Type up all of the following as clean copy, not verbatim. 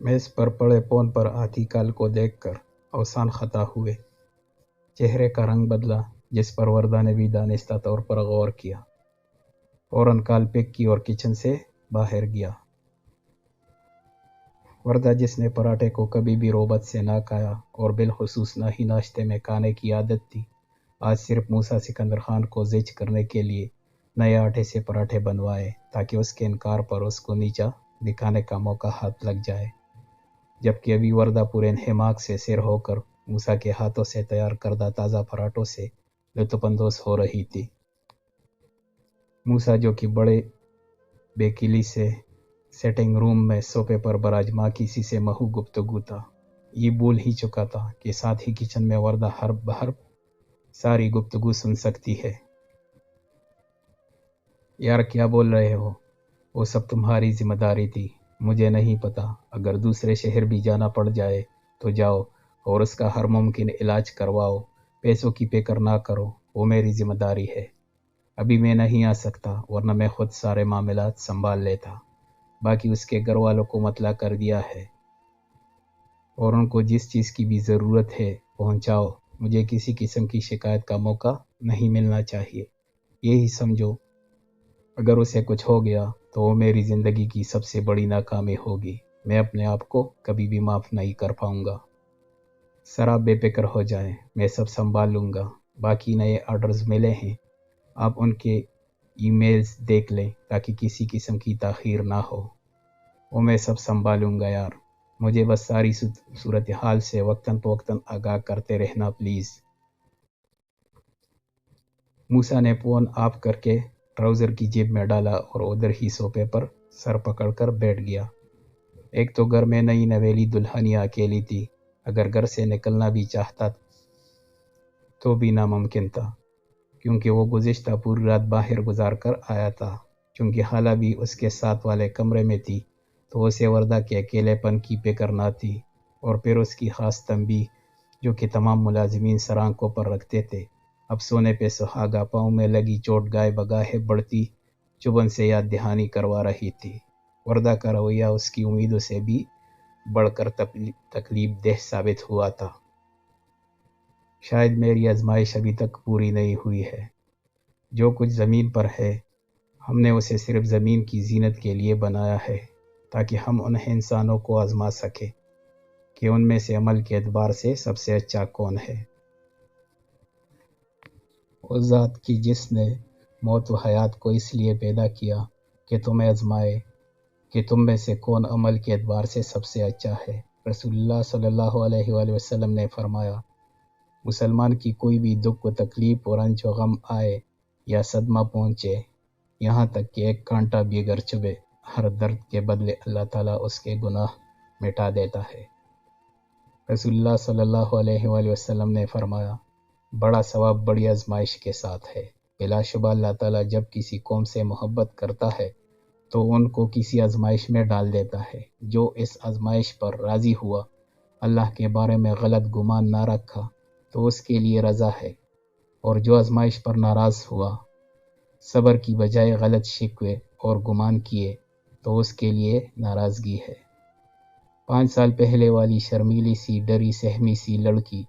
میز پر پڑے فون پر آتی کال کو دیکھ کر اوسان خطا ہوئے۔ چہرے کا رنگ بدلا، جس پر وردہ نے بھی دانستہ طور پر غور کیا۔ فوراً کال پک کی اور کچن سے باہر گیا۔ وردہ، جس نے پراٹھے کو کبھی بھی روبت سے نہ کھایا اور بالخصوص نہ ہی ناشتے میں کھانے کی عادت تھی، آج صرف موسیٰ سکندر خان کو زج کرنے کے لیے نئے آٹے سے پراٹھے بنوائے تاکہ اس کے انکار پر اس کو نیچا دکھانے کا موقع ہاتھ لگ جائے، جبکہ ابھی وردہ پورے انہماک سے سیر ہو کر موسیٰ کے ہاتھوں سے تیار کردہ تازہ پراٹھوں سے لطف اندوز ہو رہی تھی۔ موسیٰ، جو کہ بڑے بیکلی سے سیٹنگ روم میں صوفے پر براجما کسی سے محو گفتگو تھا، یہ بھول ہی چکا تھا کہ ساتھ ہی کچن میں وردہ حرف بحرف ساری گفتگو سن سکتی ہے۔ یار کیا بول رہے ہو؟ وہ سب تمہاری ذمہ داری تھی، مجھے نہیں پتا۔ اگر دوسرے شہر بھی جانا پڑ جائے تو جاؤ اور اس کا ہر ممکن علاج کرواؤ، پیسوں کی فکر نہ کرو، وہ میری ذمہ داری ہے۔ ابھی میں نہیں آ سکتا، ورنہ میں خود سارے معاملات سنبھال لیتا۔ باقی اس کے گھر والوں کو مطلع کر دیا ہے اور ان کو جس چیز کی بھی ضرورت ہے پہنچاؤ۔ مجھے کسی قسم کی شکایت کا موقع نہیں ملنا چاہیے، یہی سمجھو۔ اگر اسے کچھ ہو گیا تو وہ میری زندگی کی سب سے بڑی ناکامی ہوگی، میں اپنے آپ کو کبھی بھی معاف نہیں کر پاؤں گا۔ سر آپ بے فکر ہو جائیں، میں سب سنبھال لوں گا۔ باقی نئے آرڈرز ملے ہیں، آپ ان کے ای میلز دیکھ لیں تاکہ کسی قسم کی تاخیر نہ ہو۔ وہ میں سب سنبھالوں گا یار، مجھے بس ساری صورتحال سے وقتاً فوقتاً آگاہ کرتے رہنا پلیز۔ موسیٰ نے فون آف کر کے ٹراؤزر کی جیب میں ڈالا اور ادھر ہی صوفے پر سر پکڑ کر بیٹھ گیا۔ ایک تو گھر میں نئی نویلی دلہنیاں اکیلی تھی، اگر گھر سے نکلنا بھی چاہتا تو بھی ناممکن تھا، کیونکہ وہ گزشتہ پوری رات باہر گزار کر آیا تھا۔ چونکہ حالہ بھی اس کے ساتھ والے کمرے میں تھی تو اسے وردہ کے اکیلے پن کی فکر نہ تھی، اور پھر اس کی خاص تنبیہ جو کہ تمام ملازمین سر آنکھوں پر رکھتے تھے، اب سونے پہ سہاگا، پاؤں میں لگی چوٹ گائے بگاہے بڑھتی چبھن سے یاد دہانی کروا رہی تھی۔ وردہ کا رویہ اس کی امیدوں سے بھی بڑھ کر تکلیف دہ ثابت ہوا تھا۔ شاید میری آزمائش ابھی تک پوری نہیں ہوئی ہے۔ جو کچھ زمین پر ہے، ہم نے اسے صرف زمین کی زینت کے لیے بنایا ہے تاکہ ہم ان انسانوں کو آزما سکیں کہ ان میں سے عمل کے اعتبار سے سب سے اچھا کون ہے۔ اس ذات کی جس نے موت و حیات کو اس لیے پیدا کیا کہ تمہیں آزمائے کہ تم میں سے کون عمل کے اعتبار سے سب سے اچھا ہے۔ رسول اللہ صلی اللہ علیہ وآلہ وسلم نے فرمایا، مسلمان کی کوئی بھی دکھ و تکلیف اور رنج و غم آئے یا صدمہ پہنچے، یہاں تک کہ ایک کانٹا بھی اگر چبھے، ہر درد کے بدلے اللہ تعالیٰ اس کے گناہ مٹا دیتا ہے۔ رسول اللہ صلی اللہ علیہ وآلہ وسلم نے فرمایا، بڑا ثواب بڑی آزمائش کے ساتھ ہے۔ بلا شبہ اللہ تعالیٰ جب کسی قوم سے محبت کرتا ہے تو ان کو کسی آزمائش میں ڈال دیتا ہے۔ جو اس آزمائش پر راضی ہوا، اللہ کے بارے میں غلط گمان نہ رکھا تو اس کے لیے رضا ہے، اور جو آزمائش پر ناراض ہوا، صبر کی بجائے غلط شکوے اور گمان کیے تو اس کے لیے ناراضگی ہے۔ 5 سال پہلے والی شرمیلی سی ڈری سہمی سی لڑکی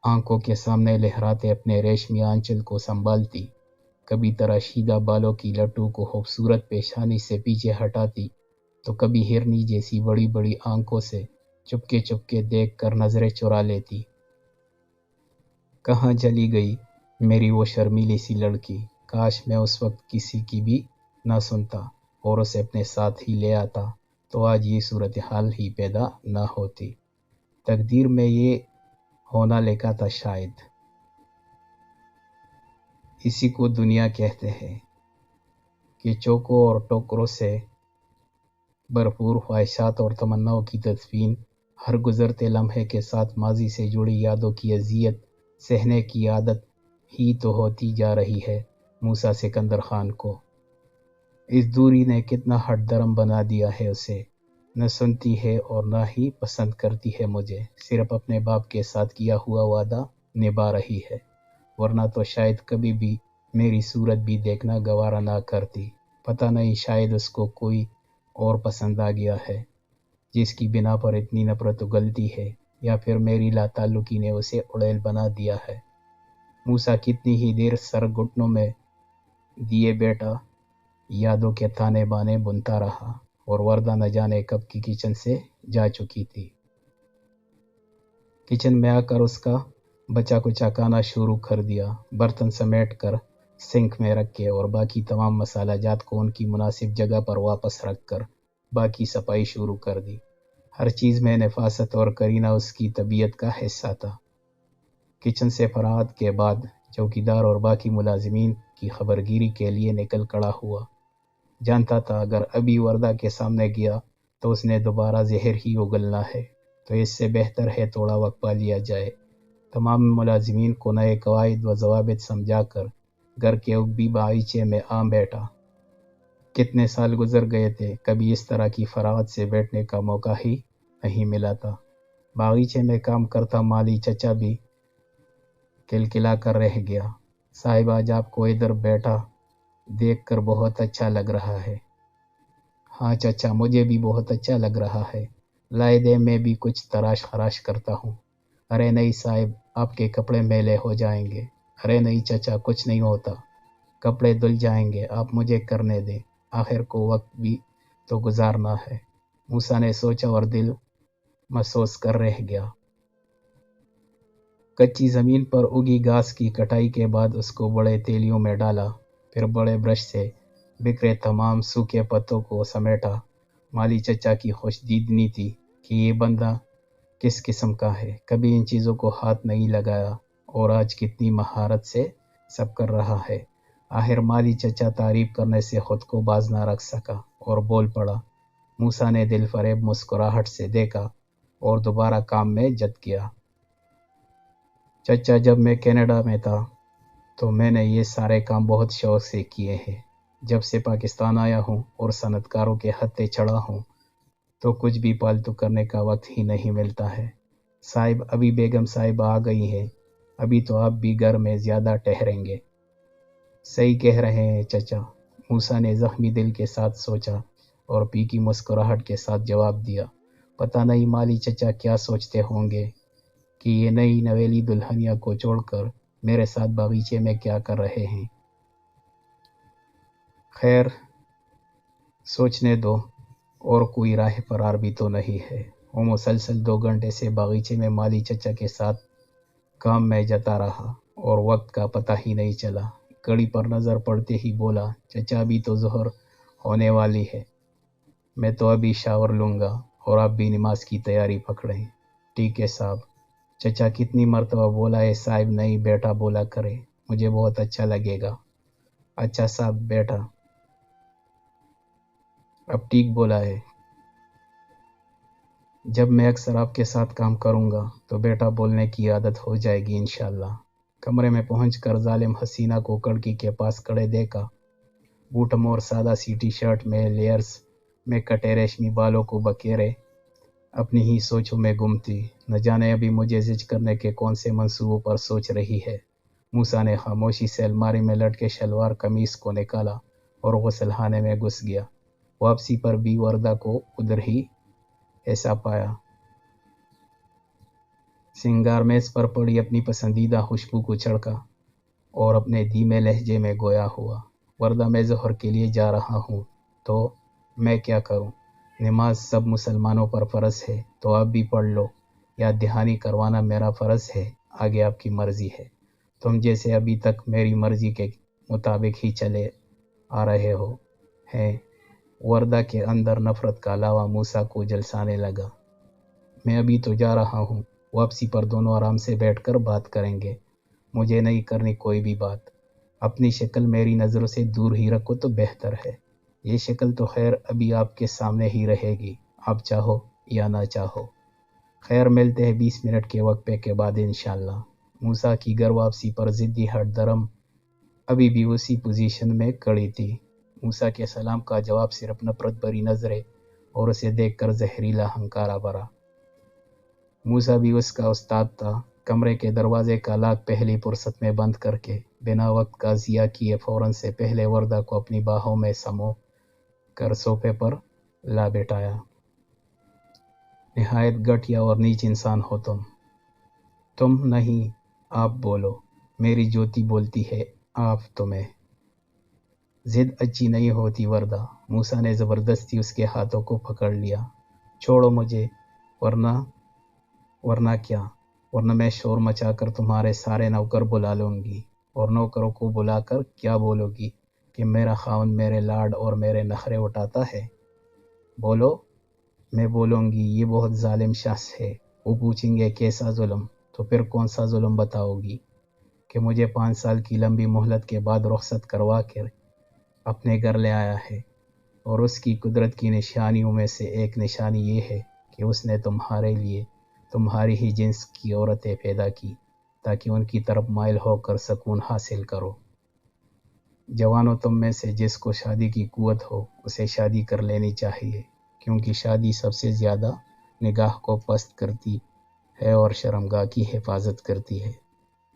آنکھوں کے سامنے لہراتے اپنے ریشمی آنچل کو سنبھالتی، کبھی تراشیدہ بالوں کی لٹو کو خوبصورت پیشانی سے پیچھے ہٹاتی تو کبھی ہرنی جیسی بڑی بڑی آنکھوں سے چپکے دیکھ کر نظریں چرا لیتی۔ کہاں چلی گئی میری وہ شرمیلی سی لڑکی؟ کاش میں اس وقت کسی کی بھی نہ سنتا اور اسے اپنے ساتھ ہی لے آتا تو آج یہ صورتحال ہی پیدا نہ ہوتی۔ تقدیر میں یہ ہونا لکھا تھا شاید۔ اسی کو دنیا کہتے ہیں کہ چوکوں اور ٹوکروں سے بھرپور خواہشات اور تمناؤں کی تدفین ہر گزرتے لمحے کے ساتھ ماضی سے جڑی یادوں کی اذیت سہنے کی عادت ہی تو ہوتی جا رہی ہے۔ موسیٰ سکندر خان کو اس دوری نے کتنا ہٹ درم بنا دیا ہے، اسے نہ سنتی ہے اور نہ ہی پسند کرتی ہے مجھے، صرف اپنے باپ کے ساتھ کیا ہوا وعدہ نبھا رہی ہے، ورنہ تو شاید کبھی بھی میری صورت بھی دیکھنا گوارا نہ کرتی۔ پتہ نہیں، شاید اس کو کوئی اور پسند آ گیا ہے۔ جس کی بنا پر اتنی نفرت اگلتی ہے، یا پھر میری لا تعلقی نے اسے اڑیل بنا دیا ہے؟ موسیٰ کتنی ہی دیر سر گھٹنوں میں دیے بیٹا یادوں کے تانے بانے بنتا رہا، اور وردہ نہ جانے کب کی کچن سے جا چکی تھی۔ کچن میں آ کر اس کا بچا کچا کھانا شروع کر دیا، برتن سمیٹ کر سنک میں رکھ کے اور باقی تمام مسالہ جات کو ان کی مناسب جگہ پر واپس رکھ کر باقی صفائی شروع کر دی۔ ہر چیز میں نفاست اور کرینہ اس کی طبیعت کا حصہ تھا۔ کچن سے فراغت کے بعد چوکیدار اور باقی ملازمین کی خبرگیری کے لیے نکل کڑا ہوا۔ جانتا تھا اگر ابھی وردہ کے سامنے گیا تو اس نے دوبارہ زہر ہی اگلنا ہے، تو اس سے بہتر ہے تھوڑا وقت پا لیا جائے۔ تمام ملازمین کو نئے قواعد و ضوابط سمجھا کر گھر کے عقبی باغیچے میں آ بیٹھا۔ کتنے سال گزر گئے تھے، کبھی اس طرح کی فراغت سے بیٹھنے کا موقع ہی نہیں ملا تھا۔ باغیچے میں کام کرتا مالی چچا بھی کلکلا کر رہ گیا۔ صاحب آج آپ کو ادھر بیٹھا دیکھ کر بہت اچھا لگ رہا ہے۔ ہاں چچا، مجھے بھی بہت اچھا لگ رہا ہے۔ لائے دے میں بھی کچھ تراش خراش کرتا ہوں۔ ارے نہیں صاحب، آپ کے کپڑے میلے ہو جائیں گے۔ ارے نہیں چچا، کچھ نہیں ہوتا، کپڑے دھل جائیں گے، آپ مجھے کرنے دیں، آخر کو وقت بھی تو گزارنا ہے۔ موسیٰ نے سوچا اور دل محسوس کر رہ گیا۔ کچی زمین پر اگی گھاس کی کٹائی کے بعد اس کو بڑے تیلیوں میں ڈالا، پھر بڑے برش سے بکھرے تمام سوکھے پتوں کو سمیٹا۔ مالی چچا کی خوشدیدنی تھی کہ یہ بندہ کس قسم کا ہے، کبھی ان چیزوں کو ہاتھ نہیں لگایا اور آج کتنی مہارت سے سب کر رہا ہے۔ آخر مالی چچا تعریف کرنے سے خود کو باز نہ رکھ سکا اور بول پڑا۔ موسیٰ نے دل فریب مسکراہٹ سے دیکھا اور دوبارہ کام میں جت گیا۔ چچا، جب میں کینیڈا میں تھا تو میں نے یہ سارے کام بہت شوق سے کیے ہیں۔ جب سے پاکستان آیا ہوں اور صنعت کاروں کے ہتھے چڑھا ہوں تو کچھ بھی پالتو کرنے کا وقت ہی نہیں ملتا ہے۔ صاحب، ابھی بیگم صاحبہ آ گئی ہیں، ابھی تو آپ بھی گھر میں زیادہ ٹھہریں گے۔ صحیح کہہ رہے ہیں چچا، موسیٰ نے زخمی دل کے ساتھ سوچا اور پھیکی مسکراہٹ کے ساتھ جواب دیا۔ پتہ نہیں مالی چچا کیا سوچتے ہوں گے کہ یہ نئی نویلی دلہنیا کو چھوڑ کر میرے ساتھ باغیچے میں کیا کر رہے ہیں۔ خیر، سوچنے دو، اور کوئی راہ فرار بھی تو نہیں ہے۔ وہ مسلسل 2 گھنٹے سے باغیچے میں مالی چچا کے ساتھ کام میں جتا رہا اور وقت کا پتہ ہی نہیں چلا۔ گھڑی پر نظر پڑتے ہی بولا، چچا ابھی تو ظہر ہونے والی ہے، میں تو ابھی شاور لوں گا اور آپ بھی نماز کی تیاری پکڑیں۔ ٹھیک ہے صاحب۔ چچا کتنی مرتبہ بولا ہے صاحب نہیں بیٹا بولا کرے، مجھے بہت اچھا لگے گا۔ اچھا صاحب بیٹا، اب ٹھیک بولا ہے۔ جب میں اکثر آپ کے ساتھ کام کروں گا تو بیٹا بولنے کی عادت ہو جائے گی انشاءاللہ۔ کمرے میں پہنچ کر ظالم حسینہ کو کڑکی کے پاس کھڑے دیکھا۔ بوٹم اور سادہ سی ٹی شرٹ میں لیئرز میں کٹے ریشمی بالوں کو بکیرے اپنی ہی سوچوں میں گم تھی۔ نہ جانے ابھی مجھے زج کرنے کے کون سے منصوبوں پر سوچ رہی ہے۔ موسیٰ نے خاموشی سے الماری میں لٹکے شلوار قمیص کو نکالا اور غسل خانے میں گھس گیا۔ واپسی پر بھی وردہ کو ادھر ہی ایسا پایا۔ سنگار میز پر پڑی اپنی پسندیدہ خوشبو کو چھڑکا اور اپنے دھیمے لہجے میں گویا ہوا، وردہ میں ظہر کے لیے جا رہا ہوں تو میں کیا کروں؟ نماز سب مسلمانوں پر فرض ہے تو آپ بھی پڑھ لو، یاد دہانی کروانا میرا فرض ہے، آگے آپ کی مرضی ہے۔ تم جیسے ابھی تک میری مرضی کے مطابق ہی چلے آ رہے ہو ہیں۔ وردہ کے اندر نفرت کا لاوا موسیٰ کو جلسانے لگا۔ میں ابھی تو جا رہا ہوں، واپسی پر دونوں آرام سے بیٹھ کر بات کریں گے، مجھے نہیں کرنی کوئی بھی بات۔ اپنی شکل میری نظروں سے دور ہی رکھو تو بہتر ہے۔ یہ شکل تو خیر ابھی آپ کے سامنے ہی رہے گی، آپ چاہو یا نہ چاہو۔ خیر، ملتے ہیں 20 منٹ کے وقفے کے بعد انشاءاللہ۔ موسیٰ کی گھر واپسی پر ضدی ہٹ درم ابھی بھی اسی پوزیشن میں کھڑی تھی۔ موسیٰ کے سلام کا جواب صرف نفرت بھری نظریں اور اسے دیکھ کر زہریلا ہنکارا بھرا۔ موسیٰ بھی اس کا استاد تھا۔ کمرے کے دروازے کا لاک پہلی فرصت میں بند کر کے بنا وقت کا ضیاع کیے فوراً سے پہلے وردہ کو اپنی باہوں میں سمو کر صوفے پر لا بٹھایا۔ نہایت گھٹیا اور نیچ انسان ہو تم نہیں، آپ بولو، میری جوتی بولتی ہے آپ تمہیں۔ ضد اچھی نہیں ہوتی وردہ، موسیٰ نے زبردستی اس کے ہاتھوں کو پکڑ لیا۔ چھوڑو مجھے، ورنہ کیا؟ ورنہ میں شور مچا کر تمہارے سارے نوکر بلا لوں گی، اور نوکروں کو بلا کر کیا بولو گی کہ میرا خاوند میرے لاڈ اور میرے نخرے اٹھاتا ہے؟ بولو۔ میں بولوں گی یہ بہت ظالم شخص ہے۔ وہ پوچھیں گے کیسا ظلم؟ تو پھر کون سا ظلم بتاؤ گی؟ کہ مجھے 5 سال کی لمبی مہلت کے بعد رخصت کروا کر اپنے گھر لے آیا ہے، اور اس کی قدرت کی نشانیوں میں سے ایک نشانی یہ ہے کہ اس نے تمہارے لیے تمہاری ہی جنس کی عورتیں پیدا کی تاکہ ان کی طرف مائل ہو کر سکون حاصل کرو۔ جوانوں، تم میں سے جس کو شادی کی قوت ہو اسے شادی کر لینی چاہیے، کیونکہ شادی سب سے زیادہ نگاہ کو پست کرتی ہے اور شرمگاہ کی حفاظت کرتی ہے۔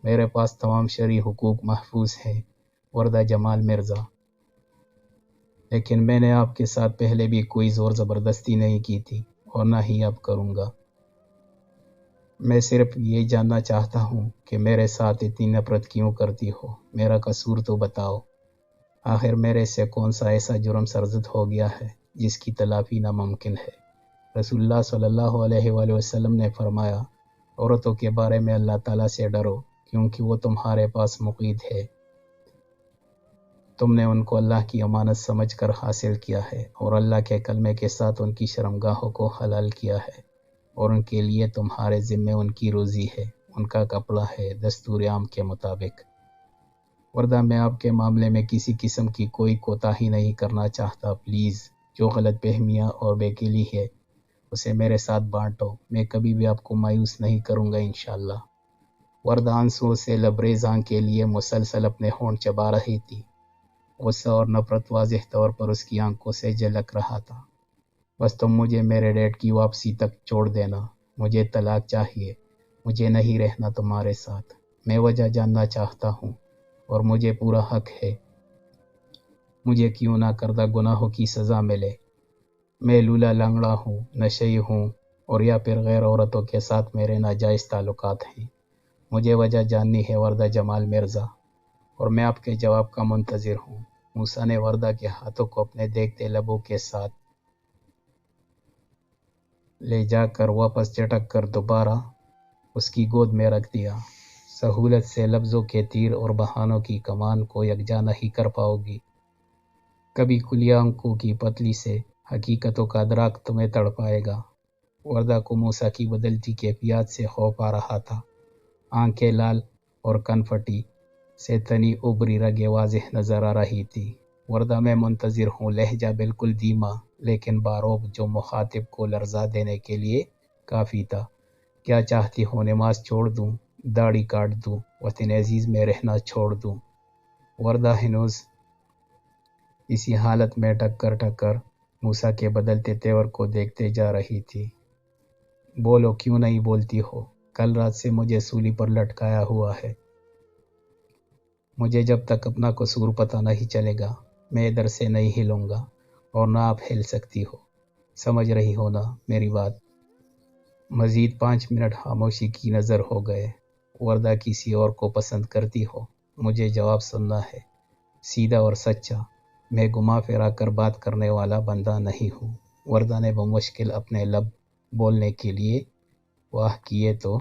میرے پاس تمام شرعی حقوق محفوظ ہیں وردہ جمال مرزا، لیکن میں نے آپ کے ساتھ پہلے بھی کوئی زور زبردستی نہیں کی تھی اور نہ ہی اب کروں گا۔ میں صرف یہ جاننا چاہتا ہوں کہ میرے ساتھ اتنی نفرت کیوں کرتی ہو؟ میرا قصور تو بتاؤ۔ آخر میرے سے کون سا ایسا جرم سرزد ہو گیا ہے جس کی تلافی ناممکن ہے؟ رسول اللہ صلی اللہ علیہ وآلہ وسلم نے فرمایا، عورتوں کے بارے میں اللہ تعالیٰ سے ڈرو کیونکہ وہ تمہارے پاس مقید ہے۔ تم نے ان کو اللہ کی امانت سمجھ کر حاصل کیا ہے اور اللہ کے کلمے کے ساتھ ان کی شرمگاہوں کو حلال کیا ہے، اور ان کے لیے تمہارے ذمے ان کی روزی ہے، ان کا کپڑا ہے، دستور عام کے مطابق۔ وردہ میں آپ کے معاملے میں کسی قسم کی کوئی کوتاہی نہیں کرنا چاہتا۔ پلیز، جو غلط فہمیاں اور بےقلی ہے اسے میرے ساتھ بانٹو۔ میں کبھی بھی آپ کو مایوس نہیں کروں گا انشاءاللہ۔ وردہ آنسوؤں سے لبریز آنکھ کے لیے مسلسل اپنے ہونٹ چبا رہی تھی۔ غصہ اور نفرت واضح طور پر اس کی آنکھوں سے جھلک رہا تھا۔ بس تم مجھے میرے ڈیڈ کی واپسی تک چھوڑ دینا۔ مجھے طلاق چاہیے۔ مجھے نہیں رہنا تمہارے ساتھ۔ میں وجہ جاننا چاہتا ہوں اور مجھے پورا حق ہے مجھے کیوں نہ کردہ گناہوں کی سزا ملے۔ میں لولا لنگڑا ہوں، نشئی ہوں، اور یا پھر غیر عورتوں کے ساتھ میرے ناجائز تعلقات ہیں۔ مجھے وجہ جاننی ہے وردہ جمال مرزا، اور میں آپ کے جواب کا منتظر ہوں۔ موسیٰ نے وردہ کے ہاتھوں کو اپنے دیکھتے لبوں کے ساتھ لے جا کر واپس چٹک کر دوبارہ اس کی گود میں رکھ دیا۔ سہولت سے لفظوں کے تیر اور بہانوں کی کمان کو یکجا نہیں کر پاؤ گی۔ کبھی کلیہ آنکھوں کی پتلی سے حقیقتوں کا ادراک تمہیں تڑپائے گا۔ وردہ کو موسیٰ کی بدلتی کیفیات سے خوف آ رہا تھا۔ آنکھیں لال اور کن پھٹی سے تنی ابری رگیں واضح نظر آ رہی تھی۔ وردہ میں منتظر ہوں، لہجہ بالکل دھیما لیکن باروب جو مخاطب کو لرزا دینے کے لیے کافی تھا۔ کیا چاہتی ہو؟ نماز چھوڑ دوں؟ داڑھی کاٹ دوں؟ وطن عزیز میں رہنا چھوڑ دوں؟ وردہ ہنوز اسی حالت میں ٹکر موسیٰ کے بدلتے تیور کو دیکھتے جا رہی تھی۔ بولو، کیوں نہیں بولتی ہو؟ کل رات سے مجھے سولی پر لٹکایا ہوا ہے۔ مجھے جب تک اپنا قصور پتہ نہیں چلے گا میں ادھر سے نہیں ہلوں گا، اور نہ آپ ہل سکتی ہو۔ سمجھ رہی ہو نا میری بات؟ مزید 5 منٹ خاموشی کی نظر ہو گئے۔ وردہ کسی اور کو پسند کرتی ہو؟ مجھے جواب سننا ہے، سیدھا اور سچا۔ میں گھما پھرا کر بات کرنے والا بندہ نہیں ہوں۔ وردہ نے بمشکل اپنے لب بولنے کے لیے واہ کیے تو